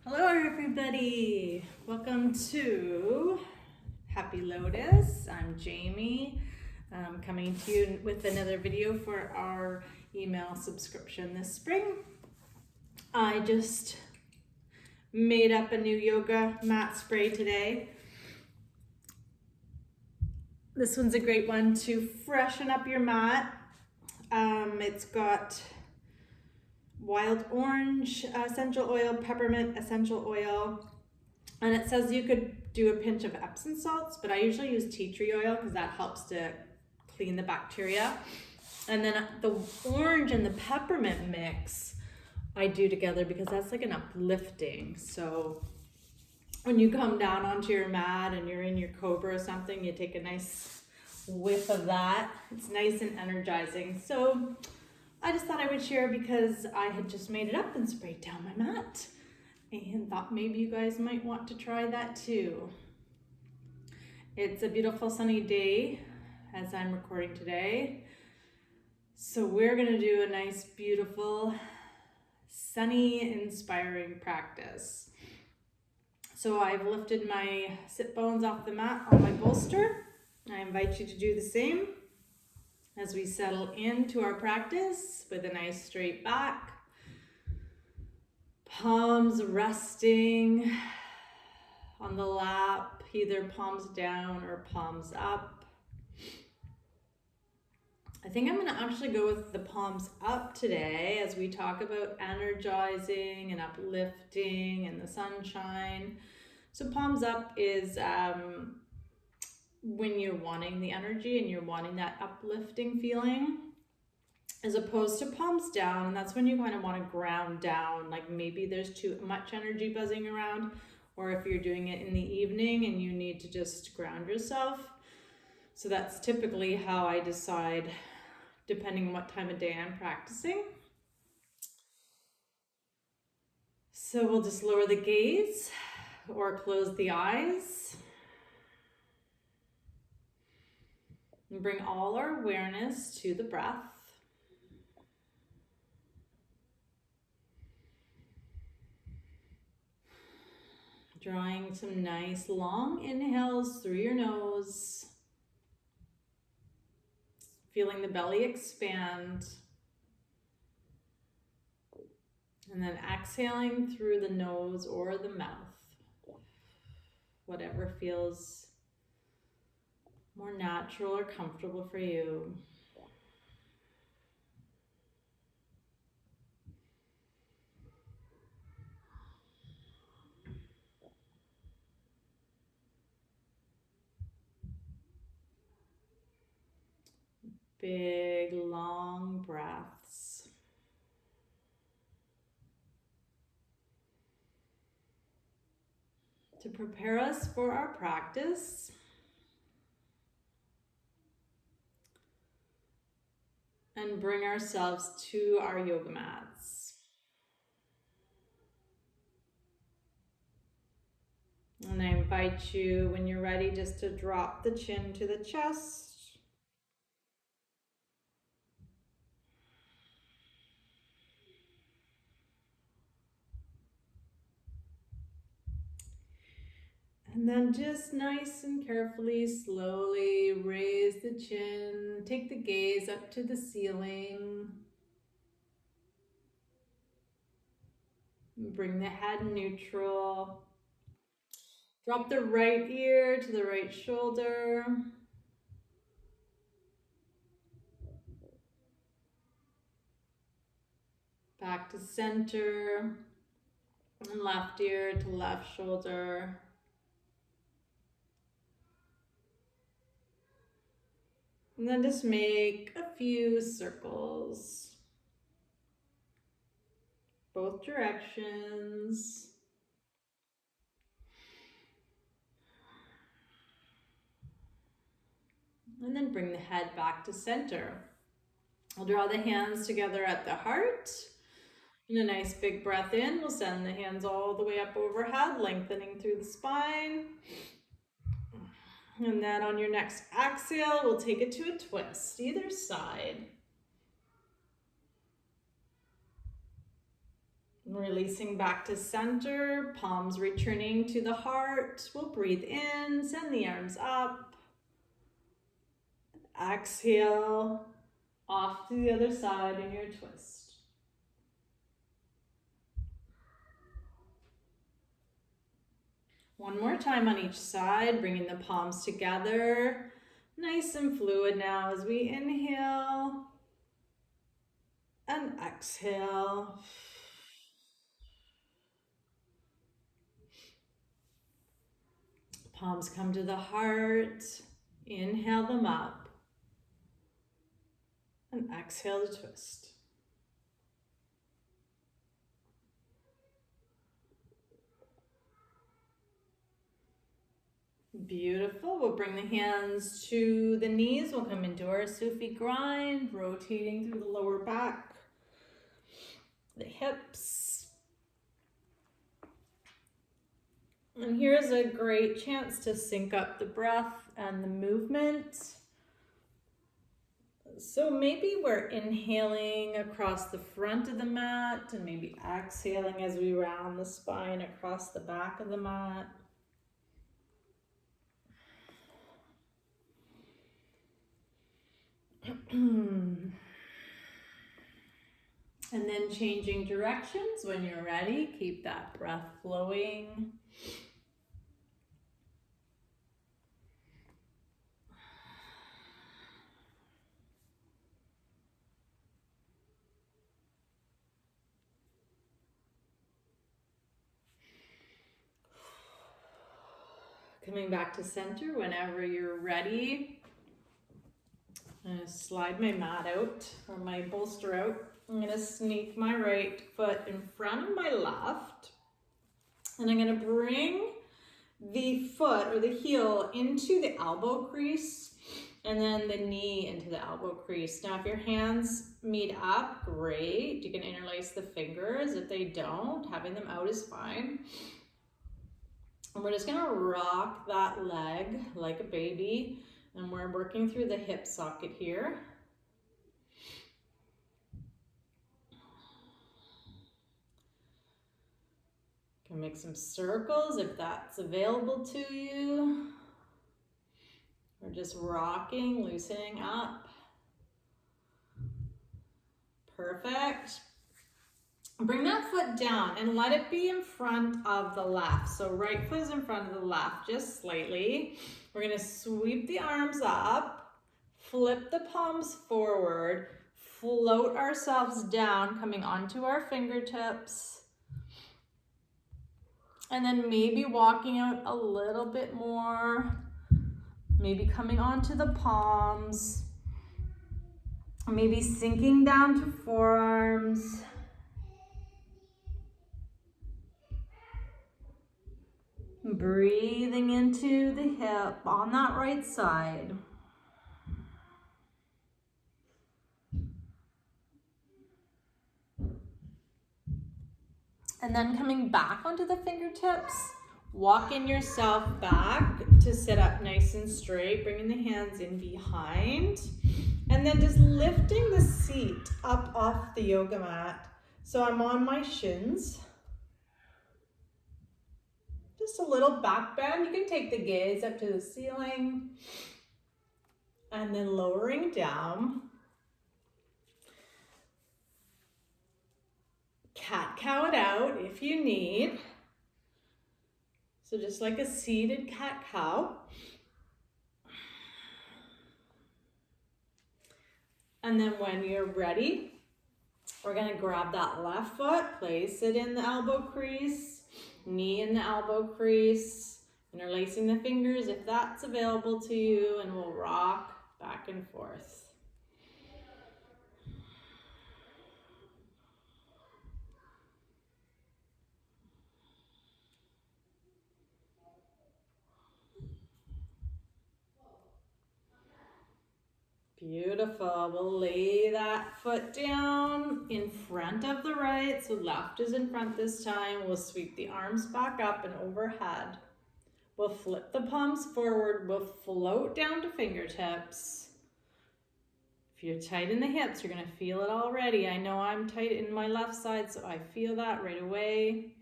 Hello everybody, welcome to Happy Lotus. I'm Jamie, coming to you with another video for our email subscription this spring. I just made up a new yoga mat spray today. This one's a great one to freshen up your mat. It's got wild orange essential oil, peppermint essential oil, and it says you could do a pinch of Epsom salts, but I usually use tea tree oil because that helps to clean the bacteria. And then the orange and the peppermint mix I do together because that's like an uplifting. So when you come down onto your mat and you're in your cobra or something, you take a nice whiff of that. It's nice and energizing. So I just thought I would share because I had just made it up and sprayed down my mat and thought maybe you guys might want to try that too. It's a beautiful sunny day as I'm recording today. So we're gonna do a nice, beautiful, sunny, inspiring practice. So I've lifted my sit bones off the mat on my bolster. I invite you to do the same as we settle into our practice with a nice straight back. Palms resting on the lap, either palms down or palms up. I think I'm going to actually go with the palms up today as we talk about energizing and uplifting and the sunshine. So palms up is when you're wanting the energy and you're wanting that uplifting feeling, as opposed to palms down, and that's when you kind of want to ground down, like maybe there's too much energy buzzing around, or if you're doing it in the evening and you need to just ground yourself. So that's typically how I decide, depending on what time of day I'm practicing. So we'll just lower the gaze or close the eyes and bring all our awareness to the breath. Drawing some nice long inhales through your nose. Feeling the belly expand. And then exhaling through the nose or the mouth. Whatever feels more natural or comfortable for you. Big, long breaths. To prepare us for our practice, and bring ourselves to our yoga mats. And I invite you, when you're ready, just to drop the chin to the chest. And then just nice and carefully, slowly raise the chin, take the gaze up to the ceiling. Bring the head neutral. Drop the right ear to the right shoulder. Back to center. And left ear to left shoulder. And then just make a few circles. Both directions. And then bring the head back to center. I'll draw the hands together at the heart. And a nice big breath in. We'll send the hands all the way up overhead, lengthening through the spine. And then on your next exhale, we'll take it to a twist, either side. Releasing back to center, palms returning to the heart. We'll breathe in, send the arms up. Exhale, off to the other side in your twist. One more time on each side, bringing the palms together. Nice and fluid now as we inhale and exhale. Palms come to the heart. Inhale them up. And exhale to twist. Beautiful. We'll bring the hands to the knees. We'll come into our Sufi grind, rotating through the lower back, the hips. And here's a great chance to sync up the breath and the movement. So maybe we're inhaling across the front of the mat and maybe exhaling as we round the spine across the back of the mat. And then changing directions when you're ready. Keep that breath flowing. Coming back to center whenever you're ready. I'm going to slide my mat out, or my bolster out. I'm going to sneak my right foot in front of my left. And I'm going to bring the foot or the heel into the elbow crease, and then the knee into the elbow crease. Now, if your hands meet up, great. You can interlace the fingers. If they don't, having them out is fine. And we're just going to rock that leg like a baby. And we're working through the hip socket here. You can make some circles if that's available to you. We're just rocking, loosening up. Perfect. Bring that foot down and let it be in front of the left. So right foot is in front of the left, just slightly. We're going to sweep the arms up, flip the palms forward, float ourselves down, coming onto our fingertips. And then maybe walking out a little bit more, maybe coming onto the palms, maybe sinking down to forearms. Breathing into the hip on that right side. And then coming back onto the fingertips, walking yourself back to sit up nice and straight, bringing the hands in behind, and then just lifting the seat up off the yoga mat. So I'm on my shins. Just a little back bend. You can take the gaze up to the ceiling and then lowering down. Cat-cow it out if you need. So just like a seated cat-cow. And then when you're ready, we're going to grab that left foot, place it in the elbow crease, knee in the elbow crease, interlacing the fingers if that's available to you, and we'll rock back and forth. Beautiful. We'll lay that foot down in front of the right. So left is in front this time. We'll sweep the arms back up and overhead. We'll flip the palms forward. We'll float down to fingertips. If you're tight in the hips, you're gonna feel it already. I know I'm tight in my left side, so I feel that right away.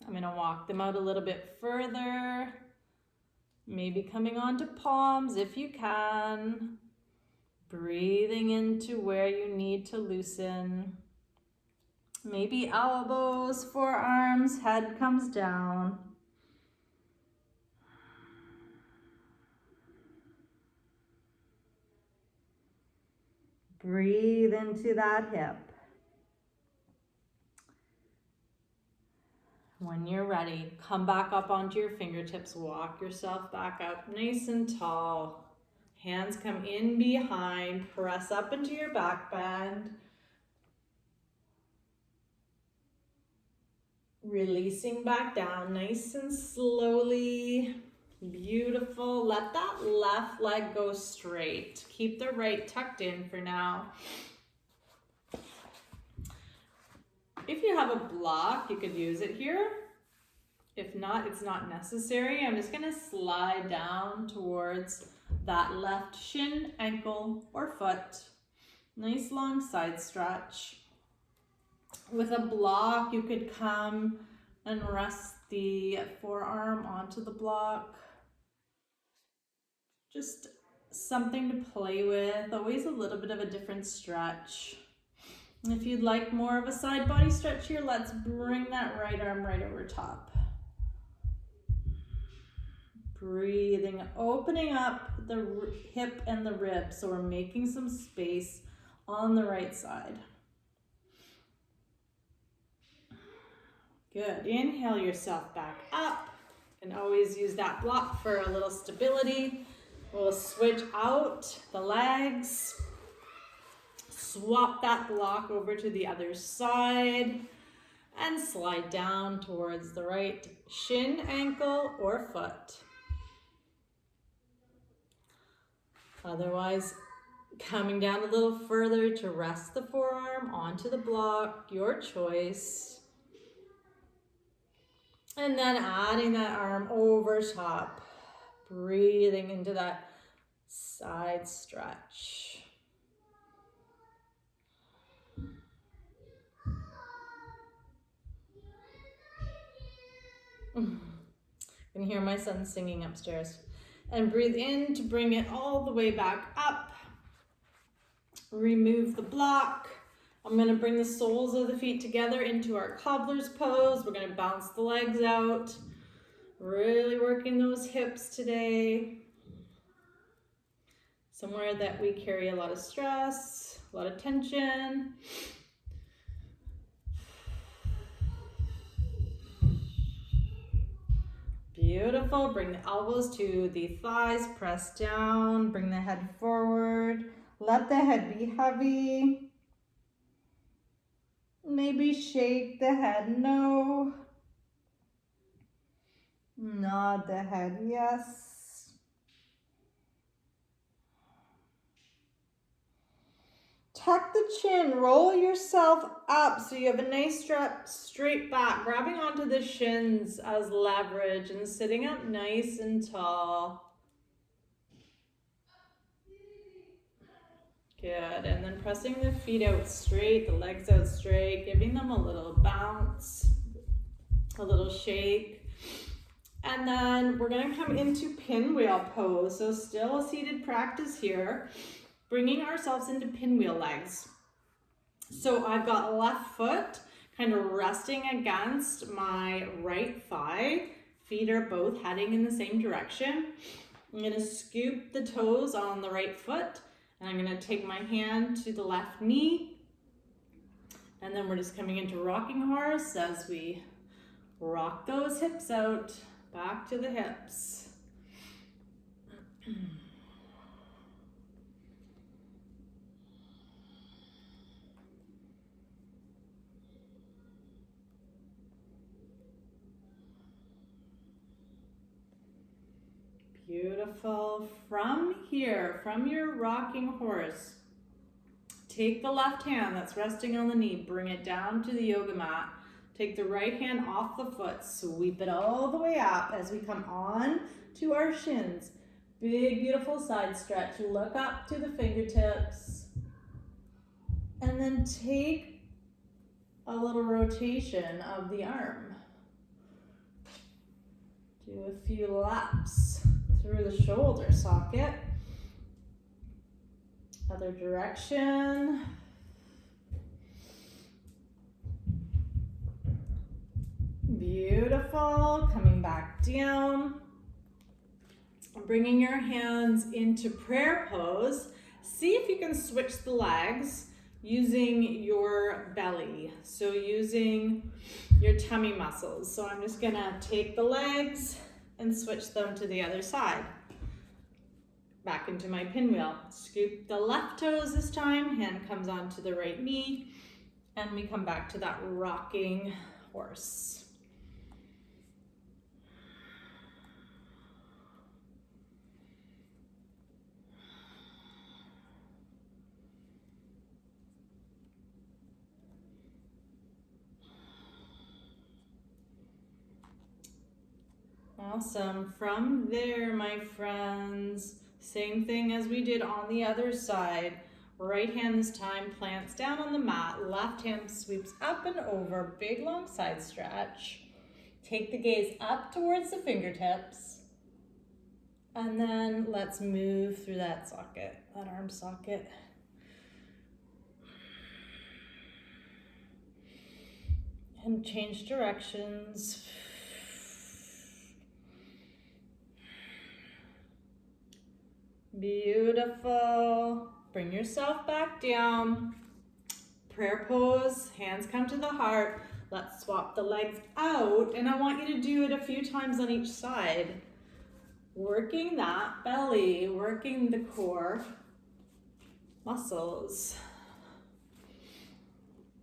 I'm gonna walk them out a little bit further. Maybe coming onto palms if you can. Breathing into where you need to loosen. Maybe elbows, forearms, head comes down. Breathe into that hip. When you're ready, come back up onto your fingertips. Walk yourself back up nice and tall. Hands come in behind. Press up into your back bend. Releasing back down nice and slowly. Beautiful. Let that left leg go straight. Keep the right tucked in for now. If you have a block, you could use it here. If not, it's not necessary. I'm just gonna slide down towards that left shin, ankle, or foot. Nice long side stretch. With a block, you could come and rest the forearm onto the block. Just something to play with, always a little bit of a different stretch. And if you'd like more of a side body stretch here, let's bring that right arm right over top. Breathing, opening up the hip and the ribs, so we're making some space on the right side. Good. Inhale yourself back up. You can always use that block for a little stability. We'll switch out the legs. Swap that block over to the other side and slide down towards the right shin, ankle, or foot. Otherwise, coming down a little further to rest the forearm onto the block, your choice. And then adding that arm over top, breathing into that side stretch. I can hear my son singing upstairs. And breathe in to bring it all the way back up. Remove the block. I'm going to bring the soles of the feet together into our cobbler's pose. We're going to bounce the legs out. Really working those hips today. Somewhere that we carry a lot of stress, a lot of tension. Beautiful. Bring the elbows to the thighs. Press down. Bring the head forward. Let the head be heavy. Maybe shake the head no. Nod the head yes. Tuck the chin, roll yourself up so you have a nice straight back, grabbing onto the shins as leverage and sitting up nice and tall. Good, and then pressing the feet out straight, the legs out straight, giving them a little bounce, a little shake. And then we're gonna come into pinwheel pose. So still a seated practice here, bringing ourselves into pinwheel legs. So I've got left foot kind of resting against my right thigh. Feet are both heading in the same direction. I'm gonna scoop the toes on the right foot, and I'm gonna take my hand to the left knee. And then we're just coming into rocking horse as we rock those hips out, back to the hips. Beautiful. From here, from your rocking horse, take the left hand that's resting on the knee, bring it down to the yoga mat. Take the right hand off the foot, sweep it all the way up as we come on to our shins. Big, beautiful side stretch. Look up to the fingertips. And then take a little rotation of the arm. Do a few laps through the shoulder socket. Other direction. Beautiful. Coming back down. Bringing your hands into prayer pose. See if you can switch the legs using your belly. So using your tummy muscles. So I'm just gonna take the legs and switch them to the other side. Back into my pinwheel. Scoop the left toes this time. Hand comes onto the right knee. And we come back to that rocking horse. Awesome. From there, my friends, same thing as we did on the other side. Right hand this time plants down on the mat. Left hand sweeps up and over. Big long side stretch. Take the gaze up towards the fingertips. And then let's move through that socket, that arm socket. And change directions. Beautiful. Bring yourself back down. Prayer pose, hands come to the heart. Let's swap the legs out, and I want you to do it a few times on each side. Working that belly, working the core muscles.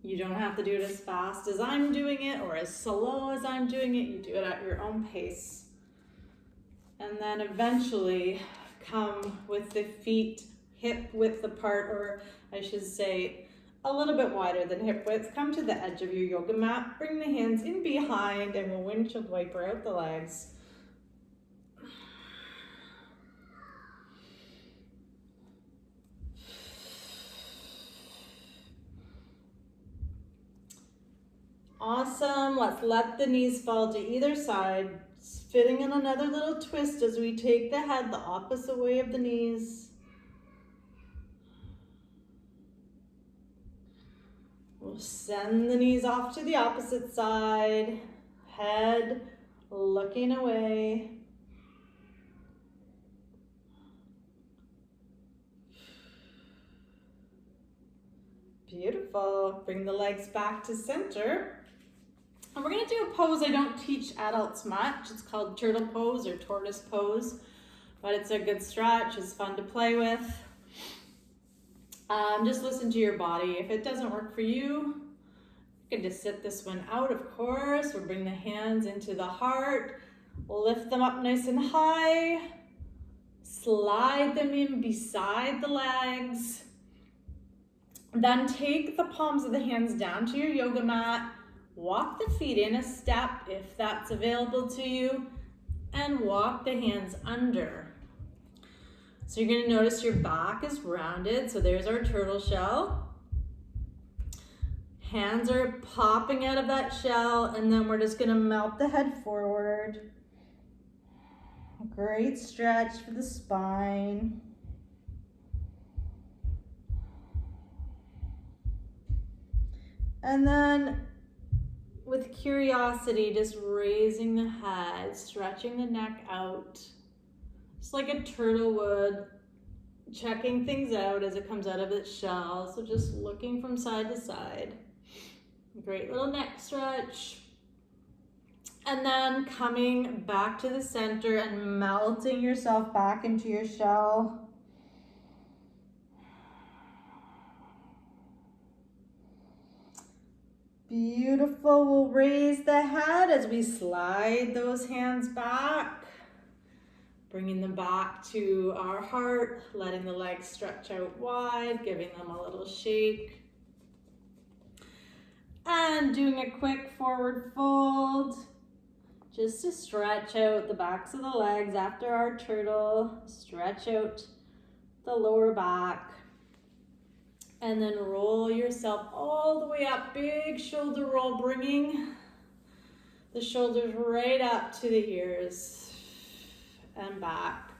You don't have to do it as fast as I'm doing it or as slow as I'm doing it. You do it at your own pace. And then eventually come with the feet hip width apart, or I should say a little bit wider than hip width. Come to the edge of your yoga mat, bring the hands in behind, and we'll windshield wiper out the legs. Awesome. Let's let the knees fall to either side. Fitting in another little twist as we take the head the opposite way of the knees. We'll send the knees off to the opposite side. Head looking away. Beautiful. Bring the legs back to center. And we're going to do a pose I don't teach adults much. It's called turtle pose or tortoise pose, but it's a good stretch. It's fun to play with. Just listen to your body. If it doesn't work for you, you can just sit this one out, of course. We'll bring the hands into the heart. We'll lift them up nice and high. Slide them in beside the legs. Then take the palms of the hands down to your yoga mat. Walk the feet in a step if that's available to you, and walk the hands under. So you're going to notice your back is rounded. So there's our turtle shell. Hands are popping out of that shell, and then we're just going to melt the head forward. Great stretch for the spine. And then with curiosity, just raising the head, stretching the neck out, just like a turtle would, checking things out as it comes out of its shell. So just looking from side to side. Great little neck stretch. And then coming back to the center and melting yourself back into your shell. Beautiful. We'll raise the head as we slide those hands back, bringing them back to our heart, letting the legs stretch out wide, giving them a little shake. And doing a quick forward fold. just to stretch out the backs of the legs after our turtle. Stretch out the lower back. And then roll yourself all the way up. Big shoulder roll, bringing the shoulders right up to the ears and back.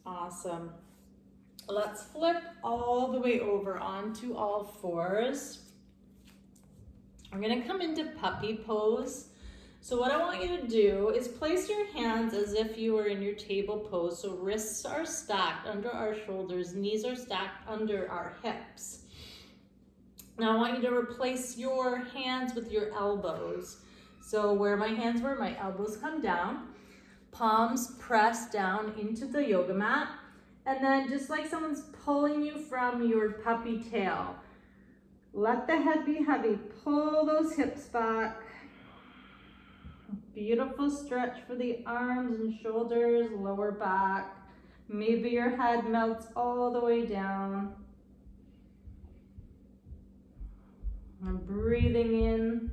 Awesome. Let's flip all the way over onto all fours. We're gonna come into puppy pose. So what I want you to do is place your hands as if you were in your table pose. So wrists are stacked under our shoulders, knees are stacked under our hips. Now I want you to replace your hands with your elbows. So where my hands were, my elbows come down, palms press down into the yoga mat, and then just like someone's pulling you from your puppy tail, let the head be heavy, pull those hips back. Beautiful stretch for the arms and shoulders, lower back. Maybe your head melts all the way down. I'm breathing in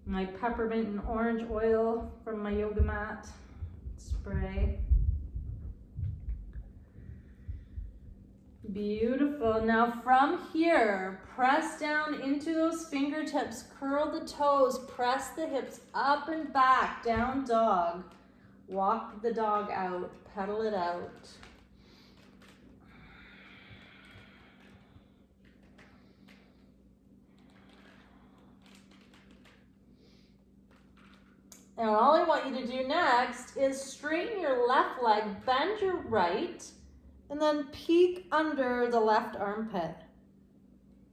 my peppermint and orange oil from my yoga mat spray. Beautiful. Now from here, press down into those fingertips, curl the toes, press the hips up and back, down dog. Walk the dog out, pedal it out. Now all I want you to do next is straighten your left leg, bend your right, and then peek under the left armpit.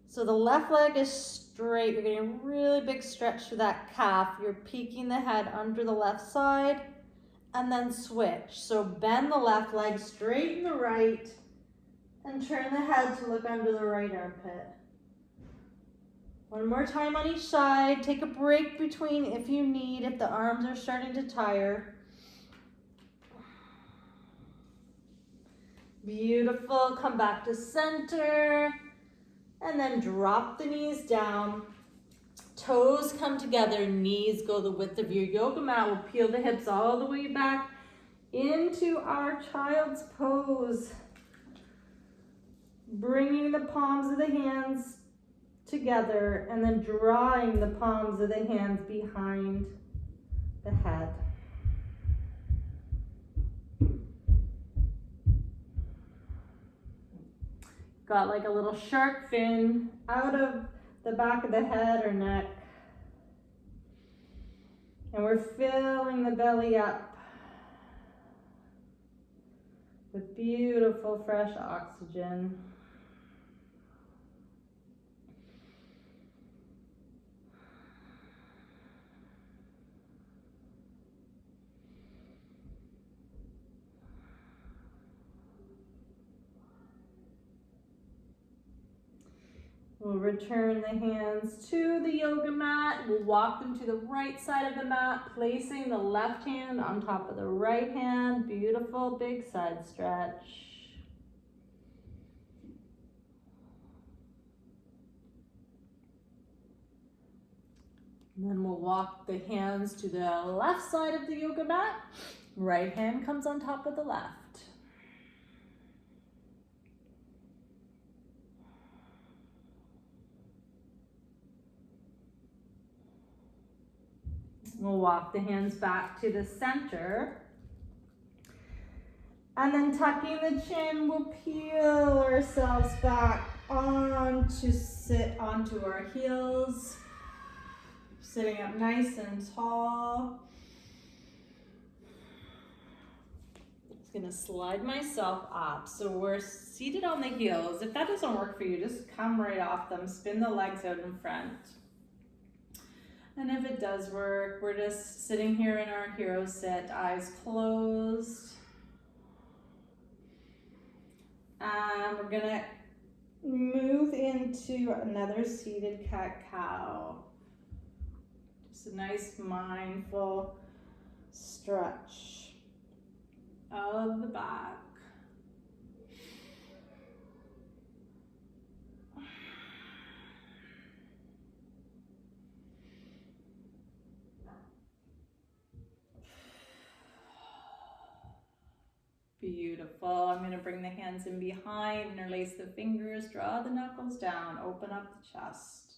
So the left leg is straight. You're getting a really big stretch to that calf. You're peeking the head under the left side and then switch. So bend the left leg, straighten the right, and turn the head to look under the right armpit. One more time on each side. Take a break between if you need, if the arms are starting to tire. Beautiful. Come back to center. And then drop the knees down. Toes come together. Knees go the width of your yoga mat. We'll peel the hips all the way back into our child's pose. Bringing the palms of the hands together and then drawing the palms of the hands behind the head. Got like a little shark fin out of the back of the head or neck. And we're filling the belly up with beautiful fresh oxygen. We'll return the hands to the yoga mat. We'll walk them to the right side of the mat, placing the left hand on top of the right hand. Beautiful big side stretch. And then we'll walk the hands to the left side of the yoga mat. Right hand comes on top of the left. We'll walk the hands back to the center. And then tucking the chin, we'll peel ourselves back to sit onto our heels. Sitting up nice and tall. Just gonna slide myself up. So we're seated on the heels. If that doesn't work for you, just come right off them. Spin the legs out in front. And if it does work, we're just sitting here in our hero sit, eyes closed. And we're gonna move into another seated cat-cow. Just a nice mindful stretch of the back. Beautiful. I'm going to bring the hands in behind, interlace the fingers, draw the knuckles down, open up the chest.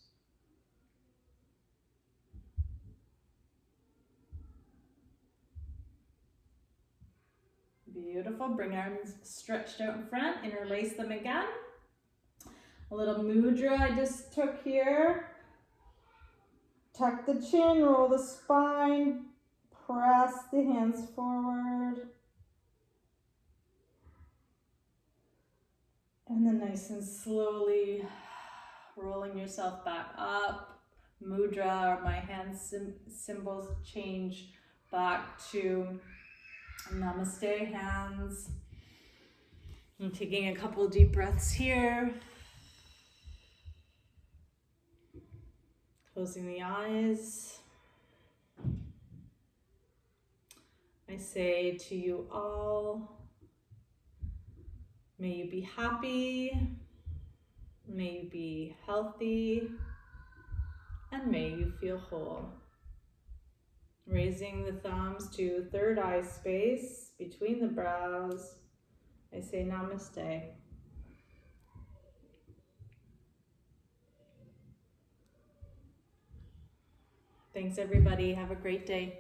Beautiful. Bring arms stretched out in front, interlace them again. A little mudra I just took here. Tuck the chin, roll the spine, press the hands forward. And then nice and slowly rolling yourself back up. Mudra, or my hand symbols, change back to namaste hands. I'm taking a couple deep breaths here. Closing the eyes. I say to you all, may you be happy, may you be healthy, and may you feel whole. Raising the thumbs to third eye space between the brows, I say namaste. Thanks everybody, have a great day.